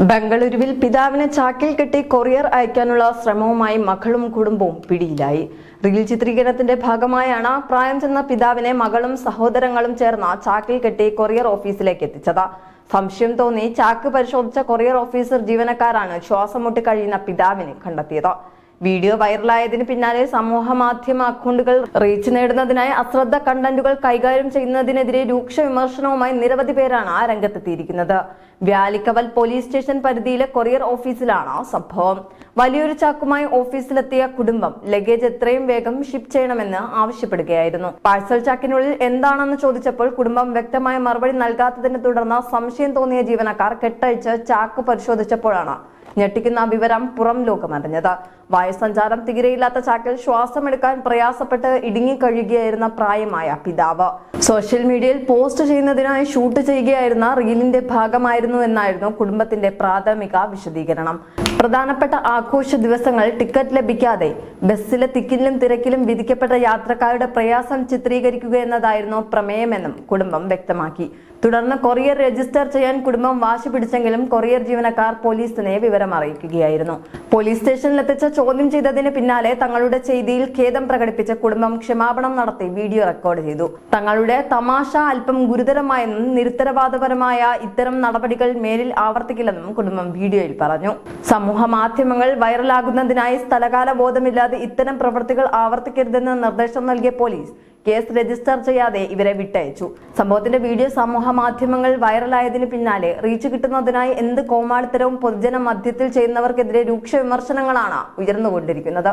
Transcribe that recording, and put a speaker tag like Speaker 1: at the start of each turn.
Speaker 1: ബംഗളൂരുവിൽ പിതാവിനെ ചാക്കിൽ കെട്ടി കൊറിയർ അയക്കാനുള്ള ശ്രമവുമായി മകളും കുടുംബവും പിടിയിലായി. റീൽ ചിത്രീകരണത്തിന്റെ ഭാഗമായാണ് പ്രായം ചെന്ന പിതാവിനെ മകളും സഹോദരങ്ങളും ചേർന്ന് ചാക്കിൽ കെട്ടി കൊറിയർ ഓഫീസിലേക്ക് എത്തിച്ചത്. സംശയം തോന്നി ചാക്ക് പരിശോധിച്ച കൊറിയർ ഓഫീസർ ജീവനക്കാരാണ് ശ്വാസം മുട്ടി കഴിയുന്ന പിതാവിനെ കണ്ടെത്തിയത്. വീഡിയോ വൈറലായതിനു പിന്നാലെ സമൂഹ മാധ്യമ അക്കൗണ്ടുകൾ റീച്ച് നേടുന്നതിനായി അശ്രദ്ധ കണ്ടന്റുകൾ കൈകാര്യം ചെയ്യുന്നതിനെതിരെ രൂക്ഷ വിമർശനവുമായി നിരവധി പേരാണ് രംഗത്തെത്തിയിരിക്കുന്നത്. വ്യാലിക്കവൽ പോലീസ് സ്റ്റേഷൻ പരിധിയിലെ കൊറിയർ ഓഫീസിലാണ് സംഭവം. വലിയൊരു ചാക്കുമായി ഓഫീസിലെത്തിയ കുടുംബം ലഗേജ് എത്രയും വേഗം ഷിപ്പ് ചെയ്യണമെന്ന് ആവശ്യപ്പെടുകയായിരുന്നു. പാഴ്സൽ ചാക്കിനുള്ളിൽ എന്താണെന്ന് ചോദിച്ചപ്പോൾ കുടുംബം വ്യക്തമായ മറുപടി നൽകാത്തതിനെ തുടർന്ന് സംശയം തോന്നിയ ജീവനക്കാർ കെട്ടഴിച്ച് ചാക്ക് പരിശോധിച്ചപ്പോഴാണ് ഞെട്ടിക്കുന്ന വിവരം പുറം ലോകമറിഞ്ഞത്. വായുസഞ്ചാരം തീരെയില്ലാത്ത ചാക്കിൽ ശ്വാസമെടുക്കാൻ പ്രയാസപ്പെട്ട് ഇടുങ്ങിക്കഴിയുകയായിരുന്ന പ്രായമായ പിതാവ് സോഷ്യൽ മീഡിയയിൽ പോസ്റ്റ് ചെയ്യുന്നതിനായി ഷൂട്ട് ചെയ്യുകയായിരുന്ന റീലിന്റെ ഭാഗമായിരുന്നു എന്നായിരുന്നു കുടുംബത്തിന്റെ പ്രാഥമിക വിശദീകരണം. പ്രധാനപ്പെട്ട ആഘോഷ ദിവസങ്ങൾ ടിക്കറ്റ് ലഭിക്കാതെ ബസ്സിലെ തിക്കിലും തിരക്കിലും വിധിക്കപ്പെട്ട യാത്രക്കാരുടെ പ്രയാസം ചിത്രീകരിക്കുക എന്നതായിരുന്നു പ്രമേയമെന്നും കുടുംബം വ്യക്തമാക്കി. തുടർന്ന് കൊറിയർ രജിസ്റ്റർ ചെയ്യാൻ കുടുംബം വാശി പിടിച്ചെങ്കിലും കൊറിയർ ജീവനക്കാർ പോലീസിനെ വിവരം അറിയിക്കുകയായിരുന്നു. പോലീസ് സ്റ്റേഷനിലെത്തിച്ച ചോദ്യം ചെയ്തതിന് പിന്നാലെ തങ്ങളുടെ ചെയ്തിയിൽ ഖേദം പ്രകടിപ്പിച്ച കുടുംബം ക്ഷമാപണം നടത്തി വീഡിയോ റെക്കോർഡ് ചെയ്തു. തങ്ങളുടെ തമാശ അല്പം ഗുരുതരമായെന്നും നിരുത്തരവാദപരമായ ഇത്തരം നടപടികൾ മേലിൽ ആവർത്തിക്കില്ലെന്നും കുടുംബം വീഡിയോയിൽ പറഞ്ഞു. സമൂഹ മാധ്യമങ്ങൾ വൈറലാകുന്നതിനായി സ്ഥലകാല ബോധമില്ലാതെ ഇത്തരം പ്രവൃത്തികൾ ആവർത്തിക്കരുതെന്ന് നിർദ്ദേശം നൽകിയ പോലീസ് കേസ് രജിസ്റ്റർ ചെയ്യാതെ ഇവരെ വിട്ടയച്ചു. സംഭവത്തിന്റെ വീഡിയോ സമൂഹ മാധ്യമങ്ങൾ വൈറലായതിനു പിന്നാലെ റീച്ച് കിട്ടുന്നതിനായി എന്ത് കോമാളിത്തരവും പൊതുജന മധ്യത്തിൽ ചെയ്യുന്നവർക്കെതിരെ രൂക്ഷ വിമർശനങ്ങളാണ് ഉയർന്നുകൊണ്ടിരിക്കുന്നത്.